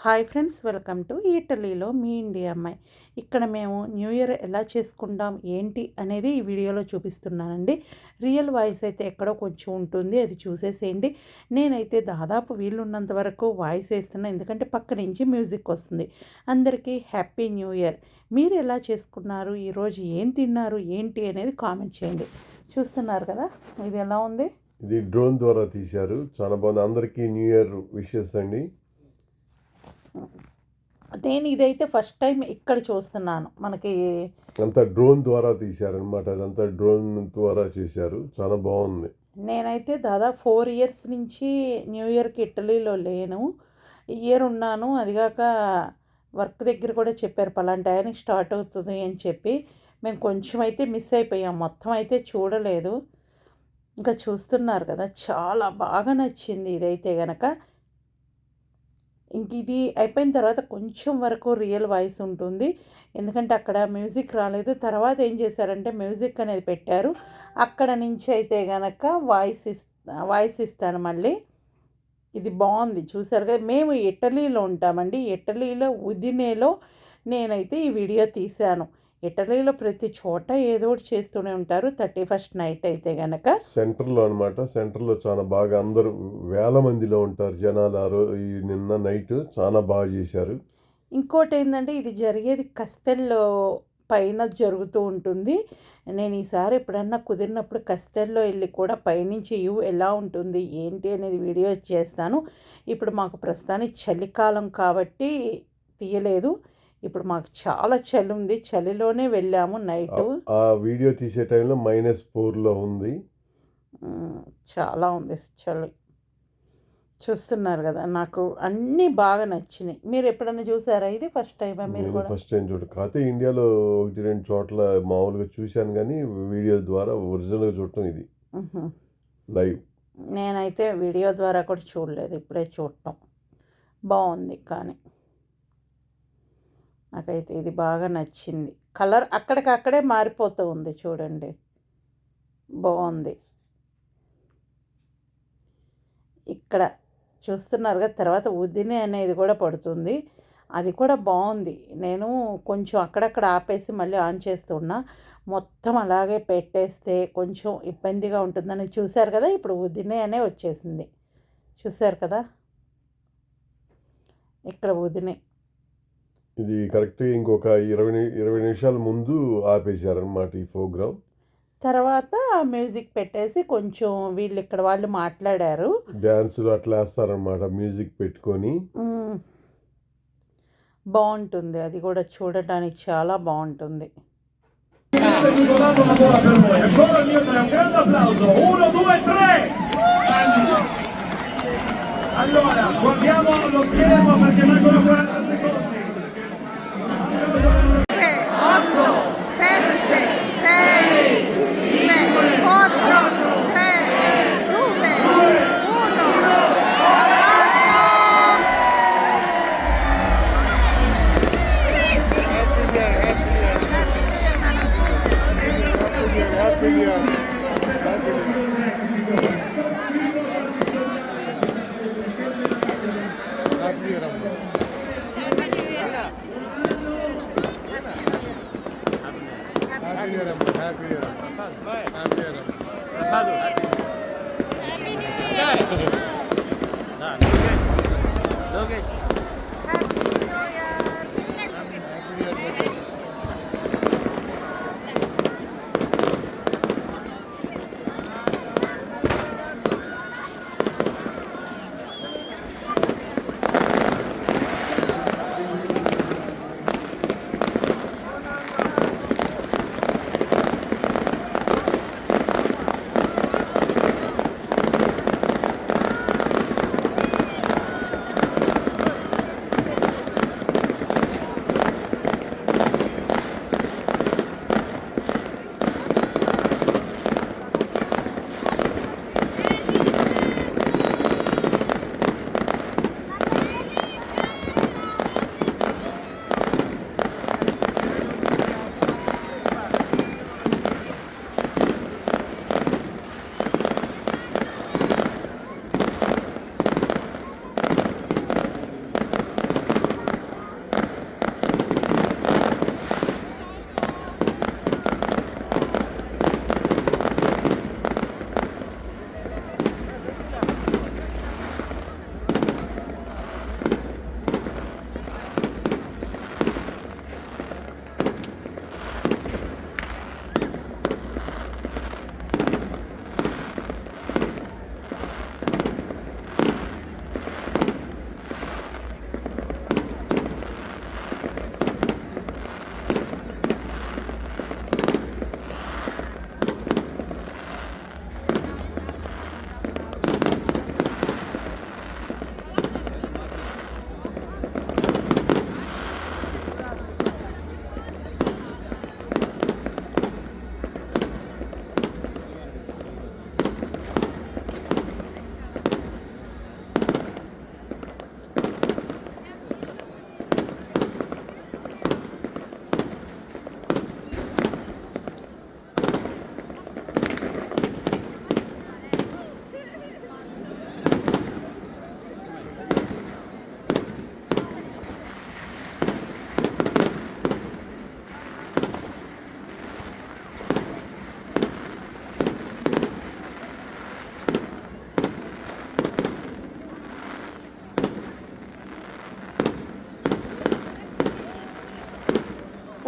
Hi friends, welcome to ఇటలీలో మీ India అమ్మాయి. ఇక్కడ మేము న్యూ ఇయర్ ఎలా చేసుకుంటాం ఏంటి అనేది ఈ వీడియోలో చూపిస్తున్నానండి. రియల్ వాయిస్ అయితే ఎక్కడో కొంచెం ఉంటుంది, అది చూసేసేయండి. నేనైతే దాదాపు వీలున్నంత వరకు వాయిస్ వేస్తున్నాను, ఎందుకంటే పక్క నుంచి మ్యూజిక్ వస్తుంది. అందరికీ హ్యాపీ న్యూ ఇయర్. మీరు ఎలా చేసుకున్నారు, ఈరోజు ఏం తిన్నారు ఏంటి అనేది కామెంట్ చేయండి. చూస్తున్నారు కదా, ఇది ఎలా ఉంది. ఇది డ్రోన్ ద్వారా తీశారు, చాలా బాగుంది. అందరికీ న్యూ ఇయర్ విషెస్ అండి. నేను ఇదైతే ఫస్ట్ టైం ఇక్కడ చూస్తున్నాను. మనకి అంతా డ్రోన్ ద్వారా తీశారనమాట, అదంతా డ్రోన్ ద్వారా చేశారు, చాలా బాగుంది. నేనైతే దాదాపు 4 ఇయర్స్ నుంచి న్యూ ఇయర్కి ఇటలీలో లేను. ఇయర్ ఉన్నాను, అదిగాక వర్క్ దగ్గర కూడా చెప్పారు పలానా టైంకి స్టార్ట్ అవుతుంది అని చెప్పి. మేము కొంచెం అయితే మిస్ అయిపోయాం, మొత్తం అయితే చూడలేదు. ఇంకా చూస్తున్నారు కదా, చాలా బాగా నచ్చింది ఇదైతే గనక. ఇంక ఇది అయిపోయిన తర్వాత కొంచెం వరకు రియల్ వాయిస్ ఉంటుంది, ఎందుకంటే అక్కడ మ్యూజిక్ రాలేదు. తర్వాత ఏం చేశారంటే మ్యూజిక్ అనేది పెట్టారు, అక్కడ నుంచి అయితే గనక వాయిస్ ఇస్తాను మళ్ళీ. ఇది బాగుంది, చూసారు కదా. మేము ఇటలీలో ఉంటామండి, ఇటలీలో ఉదినేలో నేనైతే ఈ వీడియో తీశాను. ఇటలీలో ప్రతి చోట ఏదో ఒకటి చేస్తూనే ఉంటారు 31st నైట్ అయితే గనక. సెంటర్లో అనమాట, సెంటర్లో చాలా బాగా అందరూ వేల మందిలో ఉంటారు జనాలు. ఈ నిన్న నైట్ చాలా బాగా చేశారు. ఇంకోటి ఏంటంటే ఇది జరిగేది కస్తెల్లో పైన జరుగుతూ ఉంటుంది. నేను ఈసారి ఎప్పుడన్నా కుదిరినప్పుడు కస్తెల్లో వెళ్ళి కూడా పైనుంచి వ్యూ ఎలా ఉంటుంది ఏంటి అనేది వీడియో చేస్తాను. ఇప్పుడు మాకు ప్రస్తుతానికి చలికాలం కాబట్టి తీయలేదు. ఇప్పుడు మాకు చాలా చలి ఉంది, చలిలోనే వెళ్ళాము నైటు. ఆ వీడియో తీసే టైంలో -4లో ఉంది, చాలా ఉంది చలి. చూస్తున్నారు కదా, నాకు అన్నీ బాగా నచ్చినాయి. మీరు ఎప్పుడైనా చూసారా ఇది? ఫస్ట్ టైమా మీరు కూడా? ఫస్ట్ టైం చూడ, కాకపోతే ఇండియాలో 1-2 చోట్ల మామూలుగా చూశాను, కానీ వీడియో ద్వారా ఒరిజినల్గా చూడటం ఇది లైవ్. నేనైతే వీడియో ద్వారా కూడా చూడలేదు, ఇప్పుడే చూడటం. బాగుంది, కానీ నాకైతే ఇది బాగా నచ్చింది. కలర్ అక్కడికక్కడే మారిపోతూ ఉంది, చూడండి, బాగుంది. ఇక్కడ చూస్తున్నారు కదా, తర్వాత ఉదినే అనేది కూడా పడుతుంది, అది కూడా బాగుంది. నేను కొంచెం అక్కడక్కడ ఆపేసి మళ్ళీ ఆన్ చేస్తున్నా, మొత్తం అలాగే పెట్టేస్తే కొంచెం ఇబ్బందిగా ఉంటుందని. చూశారు కదా, ఇప్పుడు ఉదినే అనే వచ్చేసింది, చూశారు కదా, ఇక్కడ ఉదినే. ఇది కరెక్ట్గా ఇంకొక 20 నిమిషాల ముందు ఆపేశారనమాట ఈ ప్రోగ్రామ్. తర్వాత మ్యూజిక్ పెట్టేసి కొంచెం వీళ్ళు ఇక్కడ వాళ్ళు మాట్లాడారు, డ్యాన్సులు అట్లా వేస్తారనమాట మ్యూజిక్ పెట్టుకొని. బాగుంటుంది, అది కూడా చూడటానికి చాలా బాగుంటుంది. Allora, guardiamo lo schermo perché mancano 40 secondi. 8, 7, 6, 5, 4, 3, 2, 1,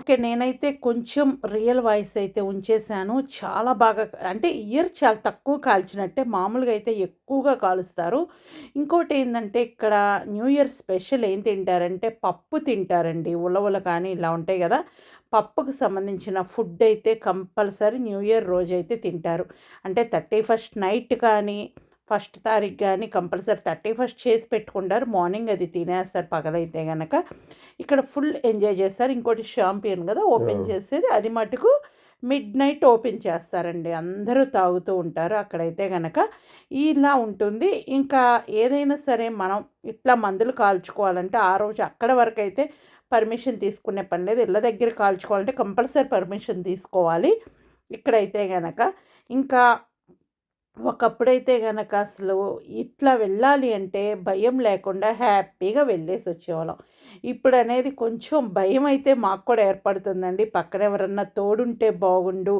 okay. నేనైతే కొంచెం రియల్ వాయిస్ అయితే ఉంచేశాను. చాలా బాగా అంటే ఇయర్ చాలా తక్కువ కాల్చినట్టే. మామూలుగా అయితే ఎక్కువగా కాలుస్తారు. ఇంకోటేందంటే ఇక్కడ న్యూ ఇయర్ స్పెషల్ ఏం తింటారంటే పప్పు తింటారండి. ఉలవలు కానీ ఇలా ఉంటాయి గదా! పప్పుకు సంబంధించిన ఫుడ్ అయితే కంపల్సరీ న్యూ ఇయర్ రోజైతే తింటారు. అంటే 31st నైట్ కానీ, ఫస్ట్ తారీఖు గానీ కంపల్సరీ 31st చేసి పెట్టుకుంటారు. మార్నింగ్ అది తినేస్తారు పగలైతే గనక. ఇక్కడ ఫుల్ ఎంజాయ్ చేస్తారు. ఇంకోటి షాంపియన్ గదా! ఆ! ఓపెన్ చేసేది. అది మటుకు మిడ్‌నైట్ ఓపెన్ చేస్తారండి. అందరూ తాగుతూ ఉంటారు అక్కడైతే గనక. ఇలా ఉంటుంది. ఇంకా ఏదైనా సరే మనం ఇట్లా మందులు కాల్చుకోవాలంటే ఆ రోజు అక్కడ వరకైతే పర్మిషన్ తీసుకునే పని లేదు. ఇళ్ళ దగ్గర కాల్చుకోవాలంటే కంపల్సరీ పర్మిషన్ తీసుకోవాలి. ఇక్కడైతే గనక. ఇంకా ఒకప్పుడైతే గనక అసలు ఇట్లా వెళ్ళాలి అంటే భయం లేకుండా హ్యాపీగా వెళ్ళేసొచ్చేవాళ్ళం. ఇప్పుడనేది కొంచెం భయమైతే మాకు కూడా ఏర్పడుతుందండి. పక్కన ఎవరన్నా తోడుంటే బాగుండు,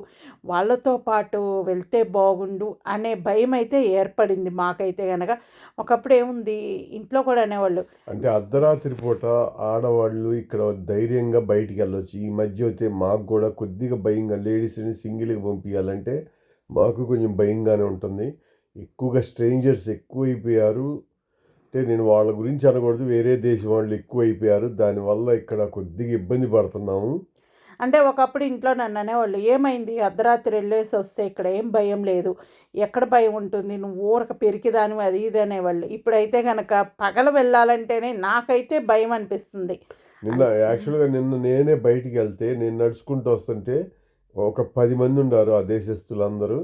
వాళ్ళతో పాటు వెళ్తే బాగుండు అనే భయమైతే ఏర్పడింది మాకైతే గనక. ఒకప్పుడేముంది ఇంట్లో కూడా అనేవాళ్ళు. అంటే అర్ధరాత్రి పూట ఆడవాళ్ళు ఇక్కడ ధైర్యంగా బయటికెళ్ళొచ్చు. ఈ మధ్య అయితే మాకు గూడా కొద్దిగా భయంగా లేడీస్‌ని సింగిల్‌గా పంపియాలంటే మాకు కొంచెం భయంగానే ఉంటుంది. ఎక్కువగా స్ట్రేంజర్స్ ఎక్కువైపోయారు. అంటే నేను వాళ్ళ గురించి అనకూడదు. వేరే దేశం వాళ్ళు ఎక్కువైపోయారు. దానివల్ల ఇక్కడ కొద్దిగా ఇబ్బంది పడుతున్నాము. అంటే ఒకప్పుడు ఇంట్లో నన్ను అనేవాళ్ళు, "ఏమైంది అర్ధరాత్రి వెళ్ళేసొస్తే ఇక్కడ ఏం భయం లేదు. ఎక్కడ భయం ఉంటుంది? నువ్వు ఊరక పిరికిదానివి" అది ఇది అనేవాళ్ళు. ఇప్పుడైతే గనక పగలు వెళ్ళాలంటేనే నాకైతే భయం అనిపిస్తుంది. యాక్చువల్‌గా నిన్న నేనే బయటికెళ్తే నేను నడుచుకుంటూ వస్తుంటే ఒక 10 మంది ఉన్నారు ఆ దేశస్తులందరూ.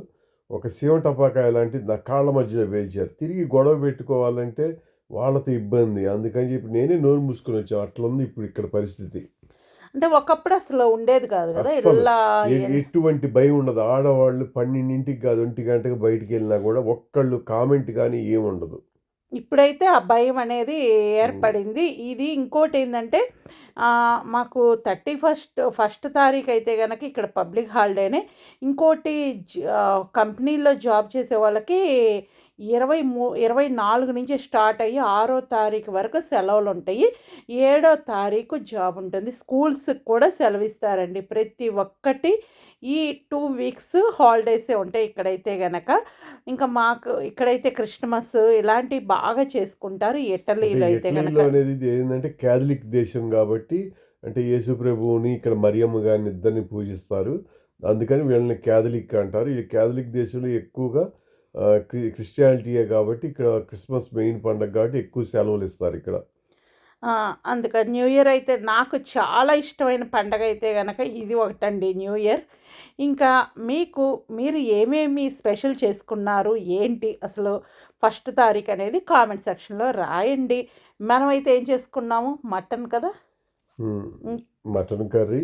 ఒక సీమ టపాకాయ లాంటిది నా కాళ్ళ మధ్యలో పేల్చారు. తిరిగి గొడవ పెట్టుకోవాలంటే వాళ్ళతో ఇబ్బంది. అందుకని చెప్పి నేనే నోరు మూసుకొని వచ్చాను. అట్లుంది ఇప్పుడు ఇక్కడ పరిస్థితి. అంటే ఒకప్పుడు అసలు ఉండేది కాదు కదా! అస్సలు ఇలా ఎటువంటి భయం ఉండదు. ఆడవాళ్ళు 12కి కాదు 1 గంటకి బయటికెళ్ళినా కూడా ఒక్కళ్ళు కామెంట్ గానీ ఏముండదు. ఇప్పుడైతే ఆ భయం అనేది హ్మ్. ఏర్పడింది. ఇది ఇంకోటేందంటే మాకు 31st ఫస్ట్ తారీఖు అయితే గనక ఇక్కడ పబ్లిక్ హాలిడేనే. ఇంకోటి కంపెనీలో జాబ్ చేసే వాళ్ళకి 24 నుంచి స్టార్ట్ అయ్యి 6వ తారీఖు వరకు సెలవులుంటాయి. 7వ తారీఖు జాబ్ ఉంటుంది. స్కూల్స్‌కి కూడా సెలవిస్తారండి. ప్రతి ఒక్కటి ఈ 2 వీక్స్ హాలిడేసే ఉంటాయి ఇక్కడైతే గనక. ఇంకా మాకు ఇక్కడైతే క్రిస్టమస్ ఇలాంటివి బాగా చేసుకుంటారు. అంటే ఇటలీలో అయితే గనక. ఇటలీలో అనేది ఇది ఏందంటే క్యాథలిక్ దేశం గాబట్టి, అంటే యేసు ప్రభువుని, ఇక్కడ మరియమ్మ గారిని ఇద్దరిని పూజిస్తారు. అందుకని వీళ్ళని క్యాథలిక్ అంటారు. ఈ క్యాథలిక్ దేశంలో ఎక్కువగా క్రిస్టియానిటీయే గాబట్టి ఇక్కడ క్రిస్మస్ మెయిన్ పండగ గాబట్టి ఎక్కువ సెలవులిస్తారు ఇక్కడ. అందుకని న్యూ ఇయర్ అయితే నాకు చాలా ఇష్టమైన పండగ అయితే గనక ఇది ఒకటండి న్యూ ఇయర్. ఇంకా మీరు ఏమేమి స్పెషల్ చేసుకున్నారు? ఏంటి అసలు ఫస్ట్ తారీఖు అనేది కామెంట్ సెక్షన్‌లో రాయండి. మనమైతే ఏం చేసుకున్నాము? మటన్ కదా! హ్మ్. హ్మ్. Mutton curry,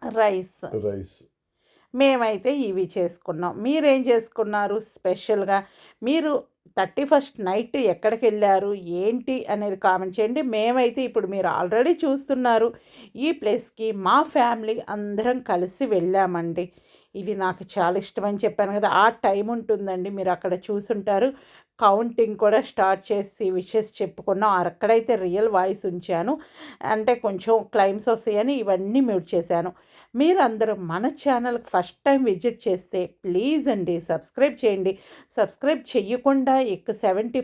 rice. రైస్. మేమైతే ఇవి చేసుకున్నాం. మీరేం చేసుకున్నారు స్పెషల్‌గా? మీరు 31st నైట్ ఎక్కడికెళ్లారు? ఏంటి అనేది కామెంట్ చేయండి. మేమైతే ఇప్పుడు మీరు ఆల్రెడీ చూస్తున్నారు. ఈ ప్లేస్‌కి మా ఫ్యామిలీ అందరం కలిసి వెళ్ళామండి. ఇది నాకు చాలా ఇష్టమని చెప్పాను కదా! ఆ టైం ఉంటుందండి. మీరు అక్కడ చూసుంటారు. కౌంటింగ్ కూడా స్టార్ట్ చేసి విషెస్ చెప్పుకున్నాం. అక్కడైతే రియల్ వాయిస్ ఉంచాను. అంటే కొంచెం క్లైమ్స్ వస్తాయని ఇవన్నీ మ్యూట్ చేశాను. మీరందరూ మన ఛానల్‌కి ఫస్ట్ టైం విజిట్ చేస్తే ప్లీజ్ అండి సబ్స్క్రైబ్ చేయండి. సబ్స్క్రైబ్ చెయ్యకుండా 70%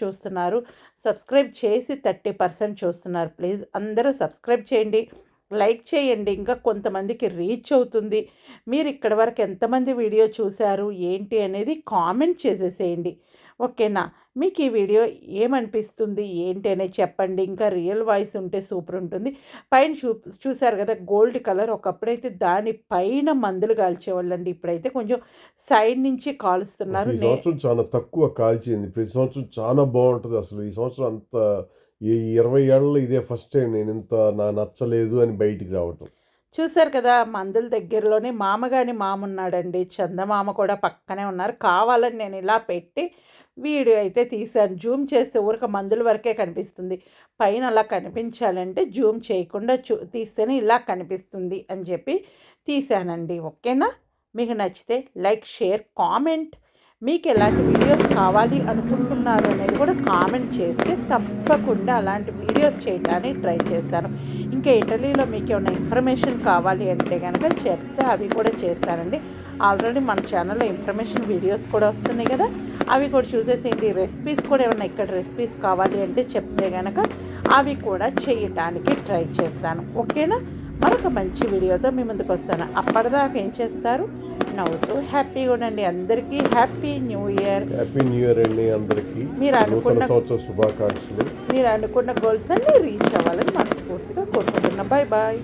చూస్తున్నారు. సబ్స్క్రైబ్ చేసి 30% చూస్తున్నారు. ప్లీజ్ అందరూ సబ్స్క్రైబ్ చేయండి. లైక్ చేయండి. ఇంకా కొంతమందికి రీచ్ అవుతుంది. మీరు ఇక్కడి వరకు ఎంతమంది వీడియో చూశారు? ఏంటి అనేది కామెంట్ చేసేసేయండి. ఓకేనా? మీకు ఈ వీడియో ఏమనిపిస్తుంది? ఏంటి అనేది చెప్పండి. ఇంకా రియల్ వాయిస్ ఉంటే సూపర్ ఉంటుంది. పైన చూసారు కదా గోల్డ్ కలర్. ఒకప్పుడైతే దాని పైన మందులు కాల్చేవాళ్ళండి. ఇప్పుడైతే కొంచెం సైడ్ నుంచి అసలు కాలుస్తున్నారు. ఈ సంవత్సరం చాలా తక్కువ కాల్చింది. ప్రతి సంవత్సరం చాలా బావుంటది అసలు. ఈ సంవత్సరం అంత ఈ 20 ఏళ్లలో ఇదే ఫస్ట్ టైం నేనింత నచ్చలేదు అని బయటికి రావటం. చూసారు కదా మందుల దగ్గరలోనే మామగాని మామున్నాడండి. చందమామ కూడా పక్కనే ఉన్నారు. కావాలని నేను ఇలా పెట్టి వీడియో అయితే తీశాను. జూమ్ చేస్తే ఊరక మందుల వరకే కనిపిస్తుంది. పైన అలా కనిపించాలంటే జూమ్ చేయకుండా తీస్తేనే ఇలా కనిపిస్తుంది అని చెప్పి తీశానండి. ఓకేనా? మీకు నచ్చితే లైక్, షేర్, కామెంట్. మీకు ఎలాంటి వీడియోస్ కావాలి అనుకుంటున్నారు అనేది కూడా కామెంట్ చేస్తే తప్పకుండా అలాంటి వీడియోస్ చేయడానికి ట్రై చేస్తాను. ఇంకా ఇటలీలో మీకు ఏమైనా ఇన్ఫర్మేషన్ కావాలి అంటే కనుక చెప్తే అవి కూడా చేస్తానండి. ఆల్రెడీ మన ఛానల్లో ఇన్ఫర్మేషన్ వీడియోస్ కూడా వస్తున్నాయి కదా, అవి కూడా చూసేసేయండి. రెసిపీస్ కూడా ఏమైనా ఇక్కడ రెసిపీస్ కావాలి అంటే చెప్తే కనుక అవి కూడా చేయటానికి ట్రై చేస్తాను. ఓకేనా? మరొక మంచి వీడియోతో మీ ముందుకు వస్తాను. అప్పటిదాకా ఏం చేస్తారు? నవ్వుతూ హ్యాపీగా ఉండండి. అందరికీ happy new year. Happy new year అండి అందరికీ. మీరు నూతన సంవత్సర శుభాకాంక్షలు. మీరు అనుకున్న గోల్స్ అన్ని రీచ్ అవ్వాలని మనస్ఫూర్తిగా కోరుకుంటున్నా. Bye bye.